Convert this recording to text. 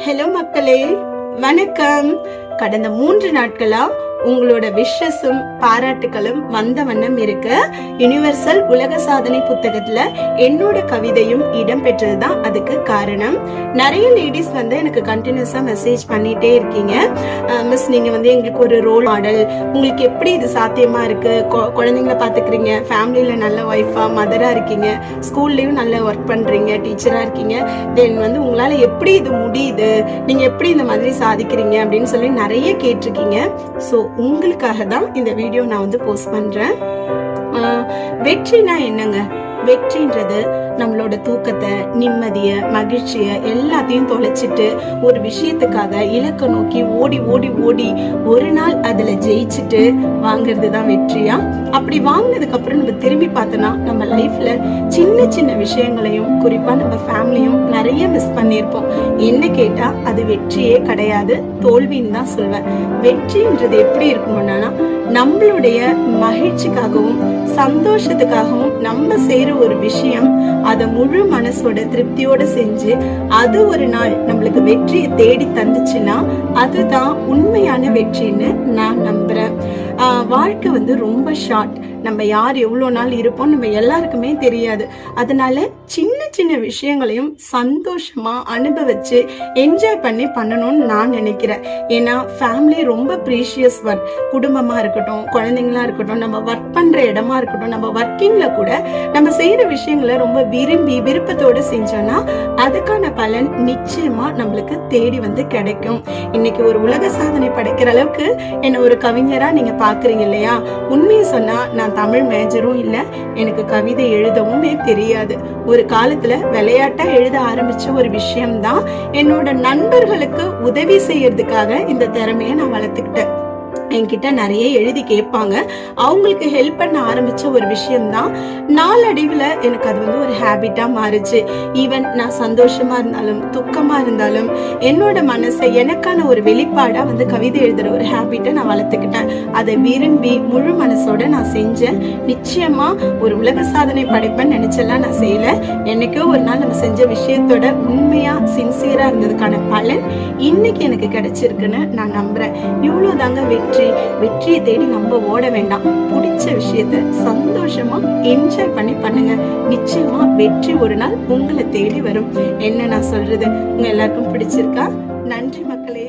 Hello மக்களே, வணக்கம். கடந்த 3 நாட்களா உங்களோட விஷஸும் பாராட்டுகளும் வந்த வண்ணம் இருக்கு. யுனிவர்சல் உலக சாதனை புத்தகத்துல என்னோட கவிதையும் இடம் பெற்றதுதான் அதுக்கு காரணம். நிறைய லேடிஸ் எனக்கு கண்டினியூஸா மெசேஜ் பண்ணிட்டே இருக்கீங்க. மிஸ், நீங்க எங்களுக்கு ஒரு ரோல் மாடல், உங்களுக்கு எப்படி இது சாத்தியமா இருக்கு, குழந்தைங்களை பாத்துக்கிறீங்க, ஃபேமிலியில நல்ல ஒய்ஃபா மதரா இருக்கீங்க, ஸ்கூல்லயும் நல்ல ஒர்க் பண்றீங்க, டீச்சரா இருக்கீங்க, தென் உங்களால எப்படி இது முடியுது, நீங்க எப்படி இந்த மாதிரி சாதிக்கிறீங்க அப்படின்னு சொல்லி நிறைய கேட்டிருக்கீங்க. ஸோ உங்களுக்காக தான் இந்த வீடியோ நான் போஸ்ட் பண்றேன். வெற்றினா என்னங்க? வெற்றின்றது நம்மளோட தூக்கத்தை, நிம்மதிய, மகிழ்ச்சிய எல்லாத்தையும் தொலைச்சிட்டு ஒரு விஷயத்துக்காக இலக்க நோக்கி ஓடி ஓடி ஓடி ஒரு நாள் அதுல ஜெயிச்சுட்டு வாங்குறது தான் வெற்றியா? அப்படி வாங்கினதுக்கு அப்புறம் நம்ம திரும்பி பார்த்தோம்னா நம்ம லைஃப்ல சின்ன சின்ன விஷயங்களையும் குறிப்பா நம்ம ஃபேமிலியும் நிறைய மிஸ் பண்ணியிருப்போம். என்ன கேட்டா அது வெற்றியே கிடையாது, தோல்வின்னு தான் சொல்வேன். வெற்றின்றது எப்படி இருக்கும்னா நம்மளுடைய மகிழ்ச்சிக்காகவும் சந்தோஷத்துக்காகவும் நம்ம செய்யற ஒரு விஷயம் அதை முழு மனசோட திருப்தியோட செஞ்சு அது ஒரு நாள் நம்மளுக்கு வெற்றியை தேடி தந்துச்சுன்னா அதுதான் உண்மையான வெற்றின்னு நான் நம்புறேன். வாழ்க்கை ரொம்ப ஷார்ட். நம்ம யார் எவ்வளவு நாள் இருப்போம் நம்ம எல்லாருக்குமே தெரியாது. அதனால சின்ன சின்ன விஷயங்களையும் சந்தோஷமா அனுபவிச்சு என்ஜாய் பண்ணி பண்ணணும்னு நான் நினைக்கிறேன். ஏன்னா ஃபேமிலி ரொம்ப ப்ரீஷியஸ் ஒர்க். குடும்பமா இருக்கட்டும், குழந்தைங்களா இருக்கட்டும், நம்ம ஒர்க் பண்ற இடமா இருக்கட்டும், நம்ம ஒர்க்கிங்ல கூட நம்ம செய்யற விஷயங்களை ரொம்ப விரும்பி விருப்பத்தோட செஞ்சோம்னா அதுக்கான பலன் நிச்சயமா நம்மளுக்கு தேடி கிடைக்கும். இன்னைக்கு ஒரு உலக சாதனை படைக்கிற அளவுக்கு என்ன ஒரு கவிஞரா நீங்க பாக்குறீங்க இல்லையா? உண்மையை சொன்னா நான் தமிழ் மேஜரும் இல்ல, எனக்கு கவிதை எழுதவுமே தெரியாது. ஒரு காலத்துல விளையாட்டா எழுத ஆரம்பிச்ச ஒரு விஷயம்தான் என்னோட நண்பர்களுக்கு உதவி செய்யறதுக்காக இந்த திறமைய நான் வளர்த்துக்கிட்டேன். என்கிட்ட நிறைய எழுதி கேட்பாங்க, அவங்களுக்கு ஹெல்ப் பண்ண ஆரம்பிச்ச ஒரு விஷயம்தான் நாளடைவுல எனக்கு அது ஒரு ஹேபிட்டா மாறுச்சு. ஈவன் நான் சந்தோஷமா இருந்தாலும் துக்கமா இருந்தாலும் என்னோட மனசை எனக்கான ஒரு வெளிப்பாடா கவிதை எழுதுற ஒரு ஹேபிட்டை நான் வளர்த்துக்கிட்டேன். அதை விரும்பி முழு மனசோட நான் செஞ்சேன். நிச்சயமா ஒரு உலக சாதனை படைப்பேன்னு நினைச்செல்லாம் நான் செய்யல. என்னைக்கோ ஒரு நாள் நம்ம செஞ்ச விஷயத்தோட உண்மையா சின்சியரா இருந்ததுக்கான பலன் இன்னைக்கு எனக்கு கிடைச்சிருக்குன்னு நான் நம்புறேன். இவ்வளவுதாங்க வெற்றி. வெற்றியை தேடி நம்ம ஓட வேண்டாம். பிடிச்ச விஷயத்த சந்தோஷமா என்ஜாய் பண்ணி பண்ணுங்க. நிச்சயமா வெற்றி ஒரு நாள் உங்களை தேடி வரும். என்ன நான் சொல்றது உங்க எல்லாருக்கும் பிடிச்சிருக்கா? நன்றி மக்களே.